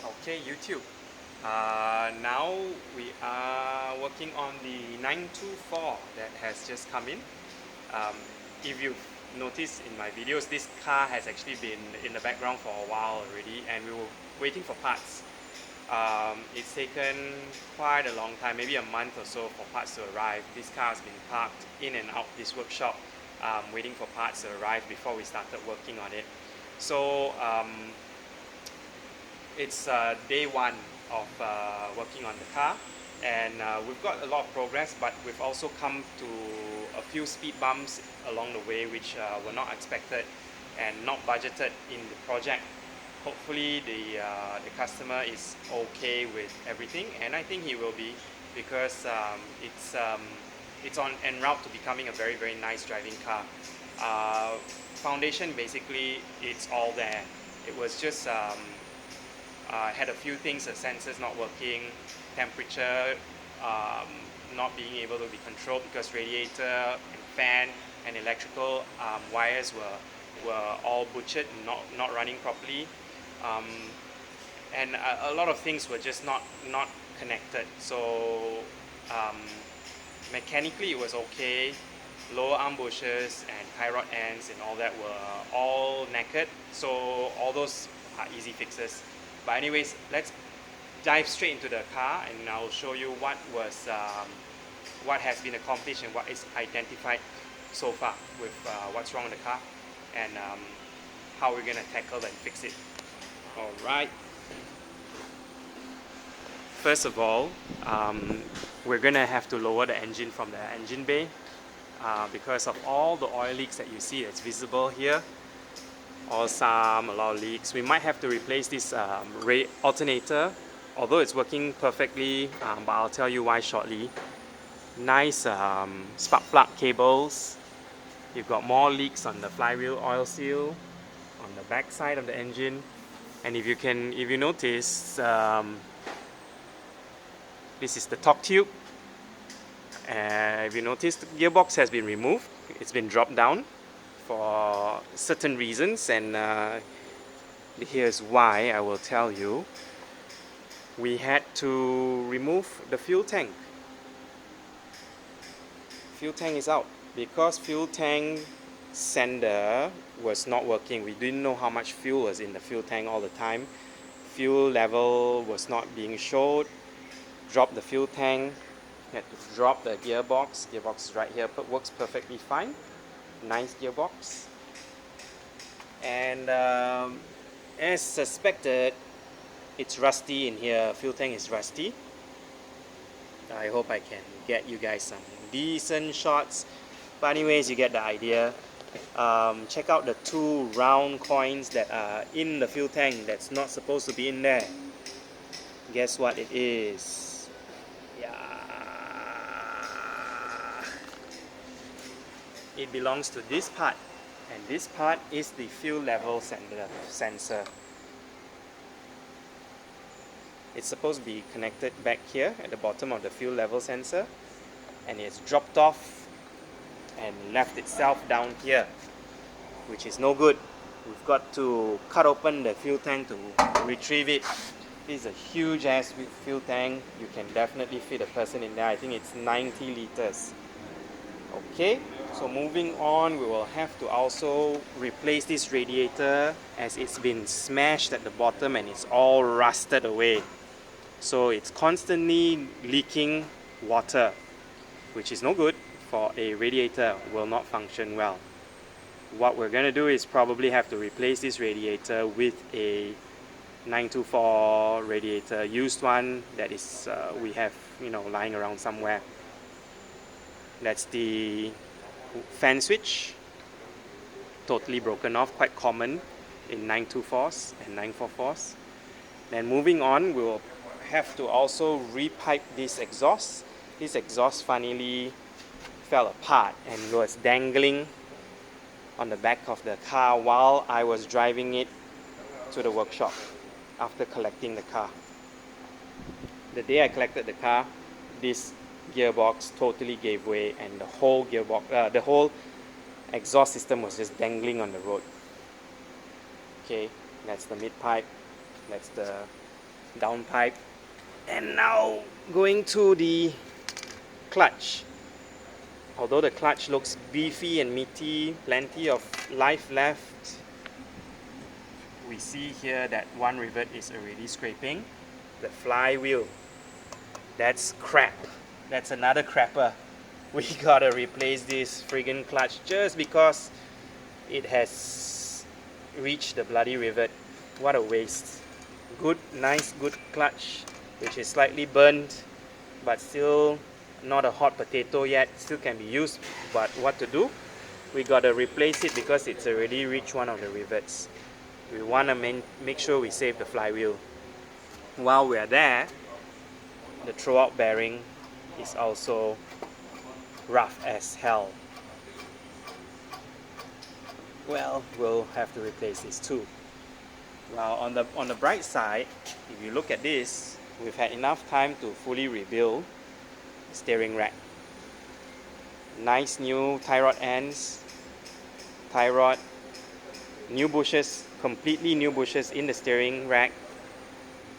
Okay, YouTube. Now we are working on the 924 that has just come in. Um, if you've noticed in my videos, this car has actually been in the background for a while already, and we were waiting for parts. It's taken quite a long time, maybe a month or so, for parts to arrive. This car has been parked in and out this workshop, waiting for parts to arrive before we started working on it. So it's day one of working on the car, and we've got a lot of progress, but we've also come to a few speed bumps along the way which were not expected and not budgeted in the project. Hopefully the customer is okay with everything, and I think he will be, because it's on en route to becoming a very, very nice driving car. Foundation, basically, it's all there. It was just had a few things, the sensors not working, temperature not being able to be controlled because radiator and fan and electrical wires were all butchered and not running properly, and a lot of things were just not connected. So mechanically it was okay. Lower arm bushers and tie rod ends and all that were all knackered, so all those are easy fixes. But anyways, let's dive straight into the car, and I'll show you what has been accomplished and what is identified so far with what's wrong with the car, and how we're gonna tackle and fix it. Alright. First of all, we're gonna have to lower the engine from the engine bay because of all the oil leaks that you see that's visible here. A lot of leaks. We might have to replace this alternator, although it's working perfectly, but I'll tell you why shortly. Nice spark plug cables. You've got more leaks on the flywheel oil seal, on the back side of the engine, and if you notice, this is the torque tube. If you notice, the gearbox has been removed. It's been dropped down for certain reasons, and here's why. I will tell you. We had to remove the fuel tank. Fuel tank is out because fuel tank sender was not working. We didn't know how much fuel was in the fuel tank all the time. Fuel level was not being showed. Drop the fuel tank. Had to drop the gearbox. Gearbox is right here, but works perfectly fine. Nice gearbox. And as suspected, it's rusty in here. Fuel tank is rusty. I hope I can get you guys some decent shots, but anyways, you get the idea. Check out the two round coins that are in the fuel tank that's not supposed to be in there. Guess what it is? It belongs to this part, and this part is the fuel level sensor. It's supposed to be connected back here at the bottom of the fuel level sensor, and it's dropped off and left itself down here, which is no good. We've got to cut open the fuel tank to retrieve it. This is a huge ass fuel tank. You can definitely fit a person in there. I think it's 90 liters. Okay, so moving on, we will have to also replace this radiator, as it's been smashed at the bottom and it's all rusted away. So it's constantly leaking water, which is no good for a radiator, will not function well. What we're going to do is probably have to replace this radiator with a 924 radiator, used one that is we have lying around somewhere. That's the fan switch, totally broken off, quite common in 924s and 944s. Then moving on, we'll have to also repipe this exhaust. This exhaust funnily fell apart and was dangling on the back of the car while I was driving it to the workshop after collecting the car. The day I collected the car, this gearbox totally gave way, and the whole gearbox, the whole exhaust system was just dangling on the road. Okay, that's the mid pipe, that's the downpipe. And now going to the clutch. Although the clutch looks beefy and meaty, plenty of life left, we see here that one rivet is already scraping. The flywheel, that's crap. That's another crapper. We gotta replace this friggin' clutch just because it has reached the bloody rivet. What a waste. Good, nice, good clutch, which is slightly burnt, but still not a hot potato yet. Still can be used, but what to do? We gotta replace it because it's already reached one of the rivets. We wanna make sure we save the flywheel. While we're there, the throwout bearing is also rough as hell. Well, we'll have to replace this too. Well, on the bright side, if you look at this, we've had enough time to fully rebuild the steering rack. Nice new tie rod ends, tie rod, new bushes, completely new bushes in the steering rack.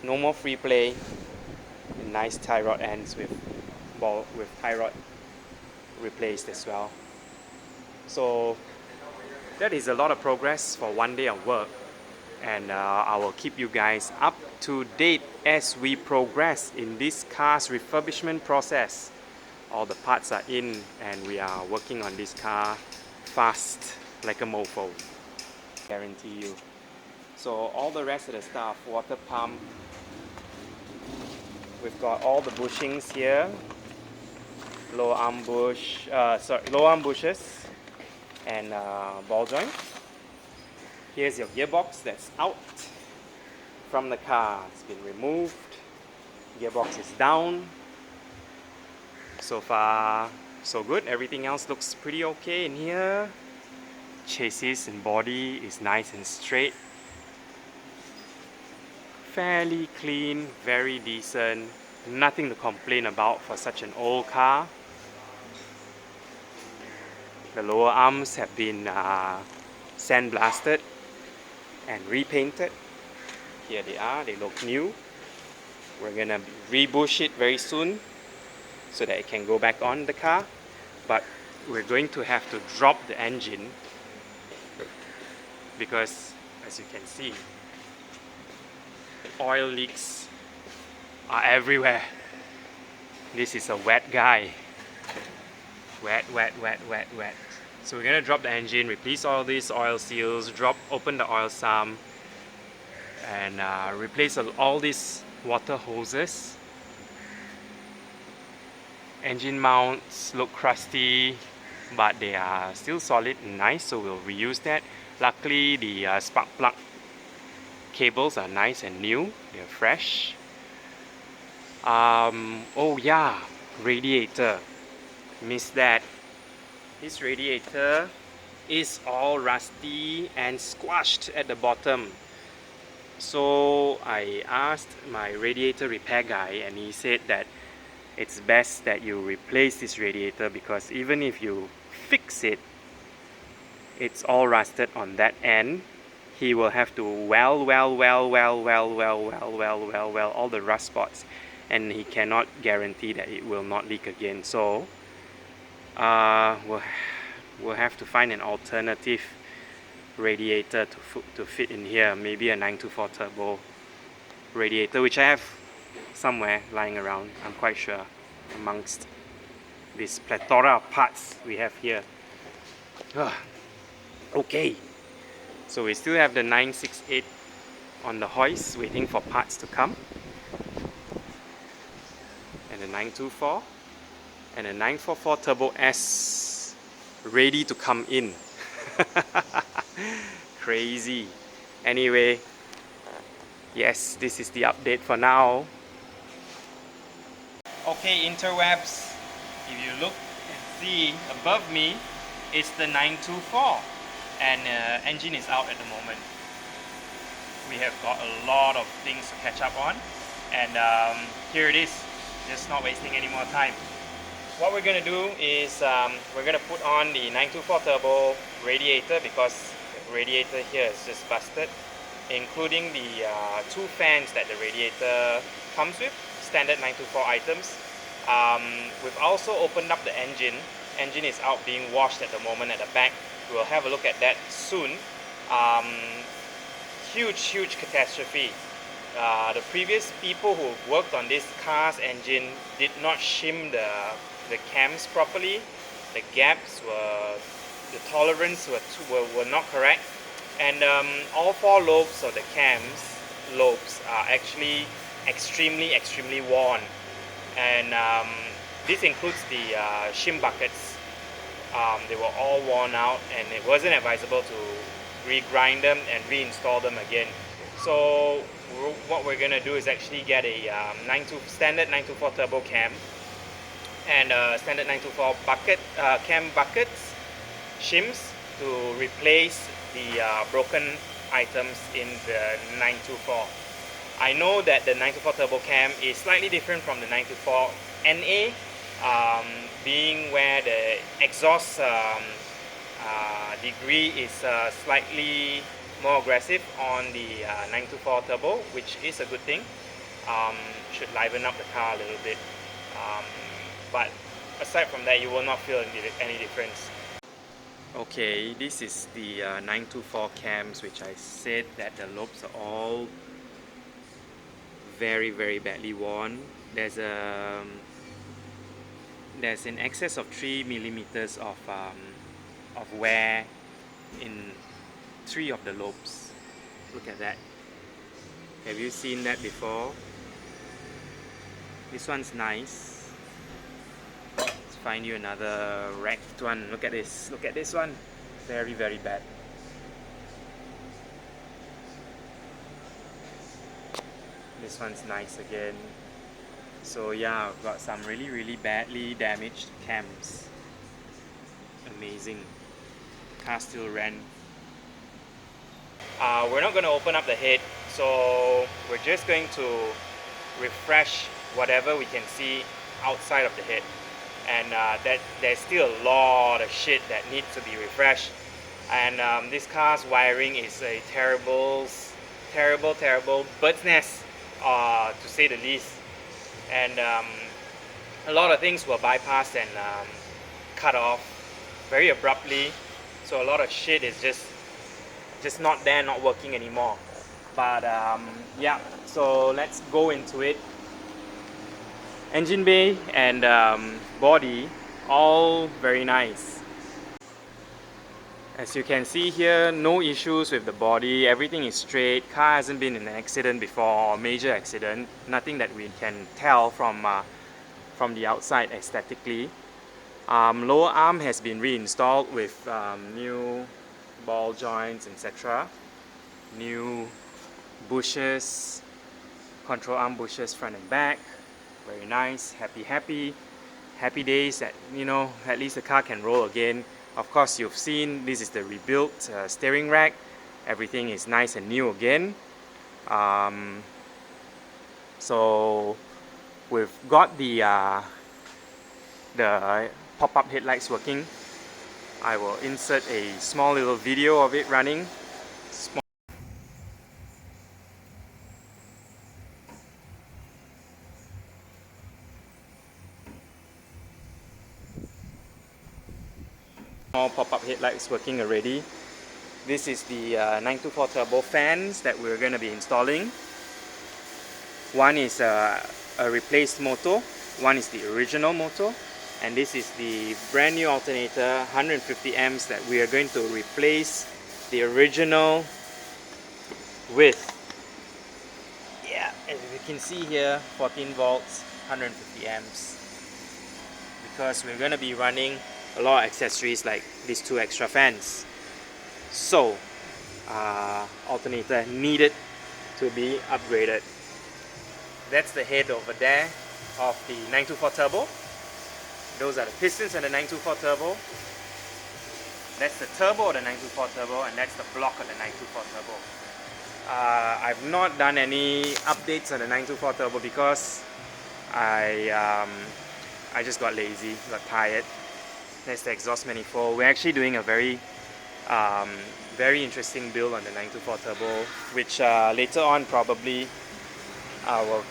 No more free play. And nice tie rod ends with tie rod replaced as well. So that is a lot of progress for one day of work, and I will keep you guys up to date as we progress in this car's refurbishment process. All the parts are in and we are working on this car fast like a mofo, guarantee you. So all the rest of the stuff, water pump, we've got all the bushings here, low arm bushes and ball joint. Here's your gearbox that's out from the car. It's been removed. Gearbox is down. So far, so good. Everything else looks pretty okay in here. Chassis and body is nice and straight. Fairly clean, very decent. Nothing to complain about for such an old car. The lower arms have been sandblasted and repainted. Here they are, they look new. We're gonna rebush it very soon so that it can go back on the car. But we're going to have to drop the engine because, as you can see, oil leaks are everywhere. This is a wet guy. Wet. So we're gonna drop the engine, replace all these oil seals, open the oil sump, and replace all these water hoses. Engine mounts look crusty, but they are still solid and nice, so we'll reuse that. Luckily, the spark plug cables are nice and new, they're fresh. Oh yeah, radiator. Missed that. This radiator is all rusty and squashed at the bottom. So I asked my radiator repair guy and he said that it's best that you replace this radiator because even if you fix it, it's all rusted on that end. He will have to weld all the rust spots, and he cannot guarantee that it will not leak again. So we'll have to find an alternative radiator to fit in here. Maybe a 924 turbo radiator, which I have somewhere lying around, I'm quite sure, amongst this plethora of parts we have here. Okay, so we still have the 968 on the hoist waiting for parts to come, and the 924 and a 944 Turbo S ready to come in. Crazy. Anyway, yes, this is the update for now. Okay, interwebs, if you look and see above me, it's the 924 and engine is out at the moment. We have got a lot of things to catch up on, and here it is, just not wasting any more time. What we're going to do is we're going to put on the 924 turbo radiator because the radiator here is just busted. including the two fans that the radiator comes with, standard 924 items. We've also opened up the engine. Engine is out being washed at the moment at the back. We'll have a look at that soon. Huge catastrophe. The previous people who worked on this car's engine did not shim the cams properly. The gaps were, the tolerance were not correct, and all four lobes of the cams lobes are actually extremely worn, and this includes the shim buckets. They were all worn out, and it wasn't advisable to regrind them and reinstall them again. So what we're gonna do is actually get a standard 924 turbo cam and standard 924 bucket cam buckets, shims, to replace the broken items in the 924. I know that the 924 turbo cam is slightly different from the 924 NA, being where the exhaust degree is slightly more aggressive on the 924 turbo, which is a good thing. Should liven up the car a little bit, but aside from that, you will not feel any difference. Okay, this is the 924 cams, which I said that the lobes are all very badly worn. There's in excess of 3 millimeters of wear in 3 of the lobes. Look at that. Have you seen that before? This one's nice. Let's find you another wrecked one. Look at this. Look at this one. Very bad. This one's nice again. So yeah, I've got some really badly damaged cams. Amazing. Car still ran. We're not going to open up the head, so we're just going to refresh whatever we can see outside of the head. And that there's still a lot of shit that needs to be refreshed. And this car's wiring is a terrible bird's nest, to say the least. And a lot of things were bypassed and cut off very abruptly. So a lot of shit is just not there, not working anymore. But yeah, so let's go into it. Engine bay and body, all very nice. As you can see here, no issues with the body, everything is straight. Car hasn't been in an accident before, or major accident. Nothing that we can tell from the outside aesthetically. Lower arm has been reinstalled with new ball joints, etc. New bushes, control arm bushes front and back. Very nice, happy days that, you know, at least the car can roll again. Of course, you've seen this is the rebuilt steering rack. Everything is nice and new again. So we've got the pop-up headlights working. I will insert a small little video of it running. Small pop-up headlights working already. This is the 924 turbo fans that we're going to be installing. One is a replaced motor, one is the original motor, and this is the brand new alternator 150 amps that we are going to replace the original with. Yeah, as you can see here, 14 volts, 150 amps, because we're going to be running a lot of accessories like these two extra fans. So alternator needed to be upgraded. That's the head over there of the 924 turbo. Those are the pistons and the 924 turbo. That's the turbo of the 924 turbo, and that's the block of the 924 turbo. I've not done any updates on the 924 turbo because I just got lazy, got tired. That's the exhaust manifold. We're actually doing a very Very interesting build on the 924 turbo, which later on probably I will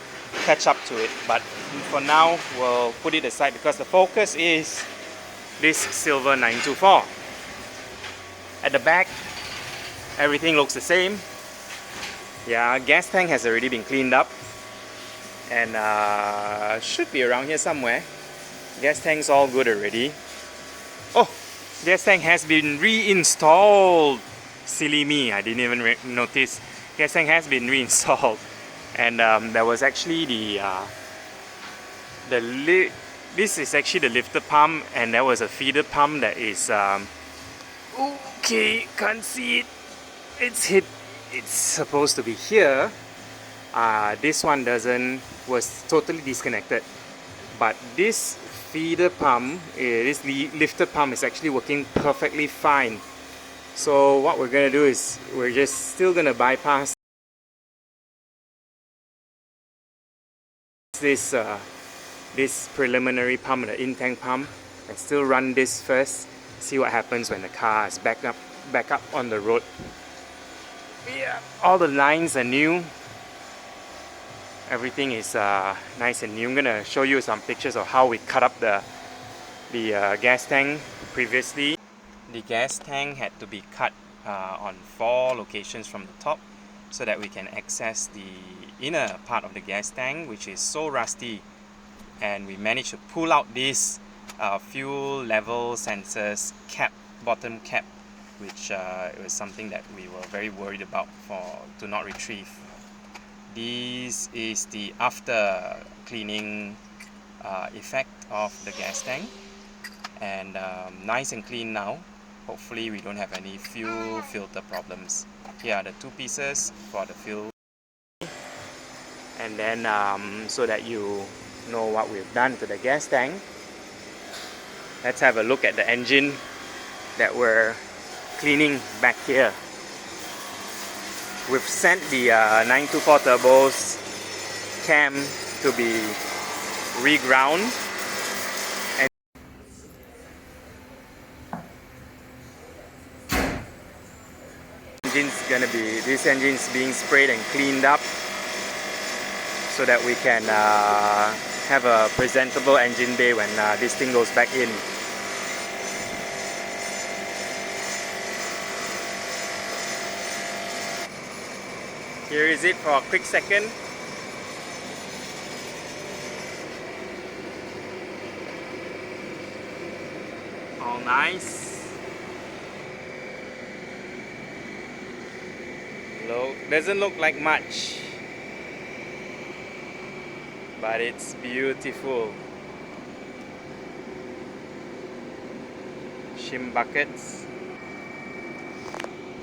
catch up to it, but for now we'll put it aside because the focus is this silver 924. At the back, everything looks the same. Yeah, gas tank has already been cleaned up and should be around here somewhere. Gas tank's all good already. Oh, gas tank has been reinstalled. Silly me, I didn't even notice. Gas tank has been reinstalled, and there was actually this is actually the lifter pump, and there was a feeder pump that is okay, can't see it. It's supposed to be here. This one was totally disconnected, but this feeder pump, this lifter pump is actually working perfectly fine. So what we're gonna do is we're just still gonna bypass this preliminary pump, the in-tank pump, and still run this first. See what happens when the car is back up on the road. Yeah, all the lines are new. Everything is nice and new. I'm gonna show you some pictures of how we cut up the gas tank previously. The gas tank had to be cut on 4 locations from the top so that we can access the inner part of the gas tank, which is so rusty, and we managed to pull out this fuel level sensors cap, bottom cap, which it was something that we were very worried about to not retrieve. This is the after cleaning effect of the gas tank, and nice and clean now. Hopefully we don't have any fuel filter problems. Here are the 2 pieces for the fuel, and then so that you know what we've done to the gas tank, let's have a look at the engine that we're cleaning back here. We've sent the 924 turbo's cam to be reground, and this engine's being sprayed and cleaned up so that we can have a presentable engine bay when this thing goes back in. Here is it for a quick second. All nice. Doesn't look like much, but it's beautiful. Shim buckets.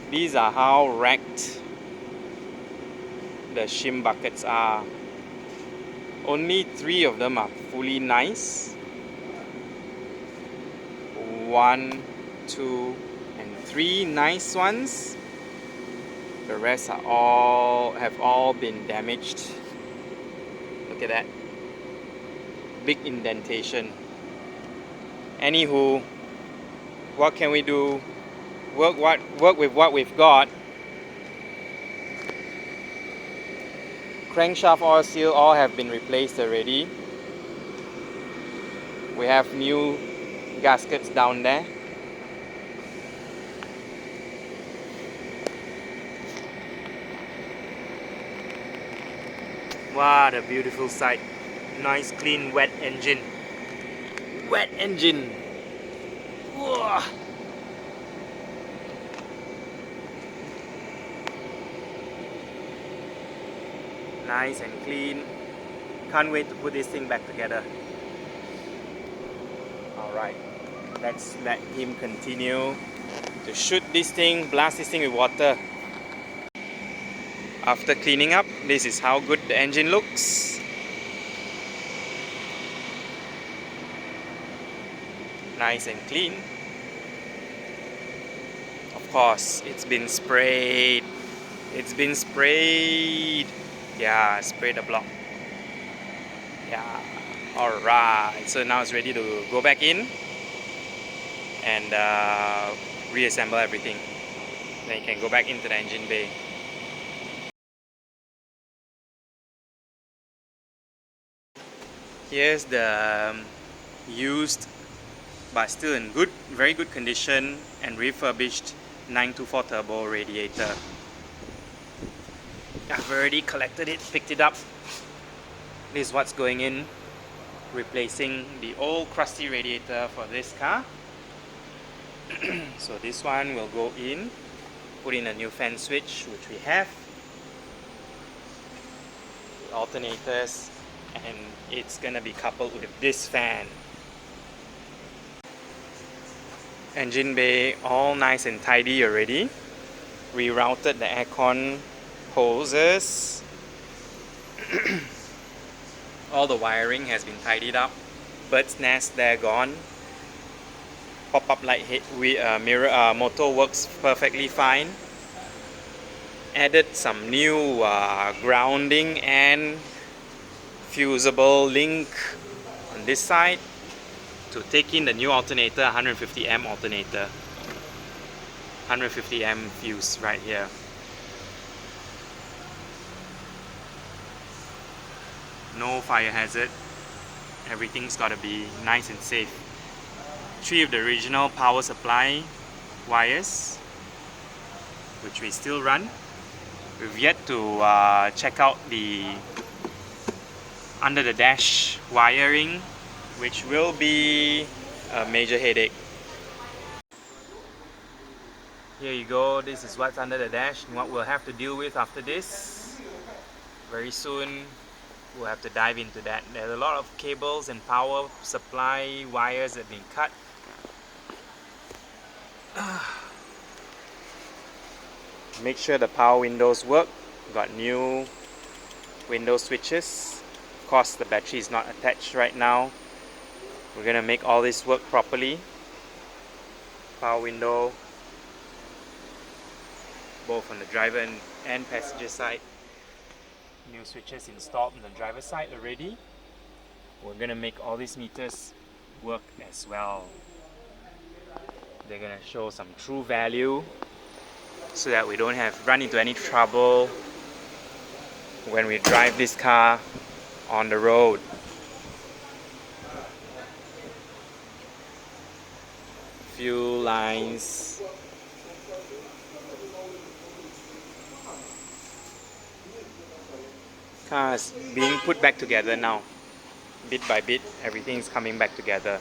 These are how wrecked the shim buckets are. Only 3 of them are fully nice. 1, 2, and 3 nice ones. The rest have all been damaged. Look at that. Big indentation. Anywho, what can we do? Work with what we've got. Crankshaft oil seal all have been replaced already. We have new gaskets down there. What a beautiful sight. Nice clean wet engine. Wet engine. Whoa. Nice and clean. Can't wait to put this thing back together. Alright, let's let him continue to shoot this thing, blast this thing with water. After cleaning up, this is how good the engine looks. Nice and clean. Of course, it's been sprayed. It's been sprayed. Yeah, spray the block. Yeah, alright. So now it's ready to go back in and reassemble everything. Then you can go back into the engine bay. Here's the used but still in very good condition and refurbished 924 turbo radiator. I've already collected it, picked it up. This is what's going in, replacing the old crusty radiator for this car. So this one will go in, put in a new fan switch, which we have, alternators, and it's gonna be coupled with this fan. Engine bay all nice and tidy already. Rerouted the aircon hoses. All the wiring has been tidied up. Bird's nest there gone. Pop-up light mirror motor works perfectly fine. Added some new grounding and fusible link on this side to take in the new alternator, 150 amp alternator. 150 amp fuse right here. No fire hazard. Everything's gotta be nice and safe. 3 of the original power supply wires, which we still run. We've yet to check out the under the dash wiring, which will be a major headache. Here you go, this is what's under the dash and what we'll have to deal with after this. Very soon we'll have to dive into that. There's a lot of cables and power supply wires that have been cut. Make sure the power windows work. Got new window switches. Of course the battery is not attached right now. We're gonna make all this work properly. Power window, both on the driver and passenger side. New switches installed on the driver's side already. We're gonna make all these meters work as well. They're gonna show some true value so that we don't run into any trouble when we drive this car on the road. Fuel lines. Car is being put back together now. Bit by bit, everything is coming back together.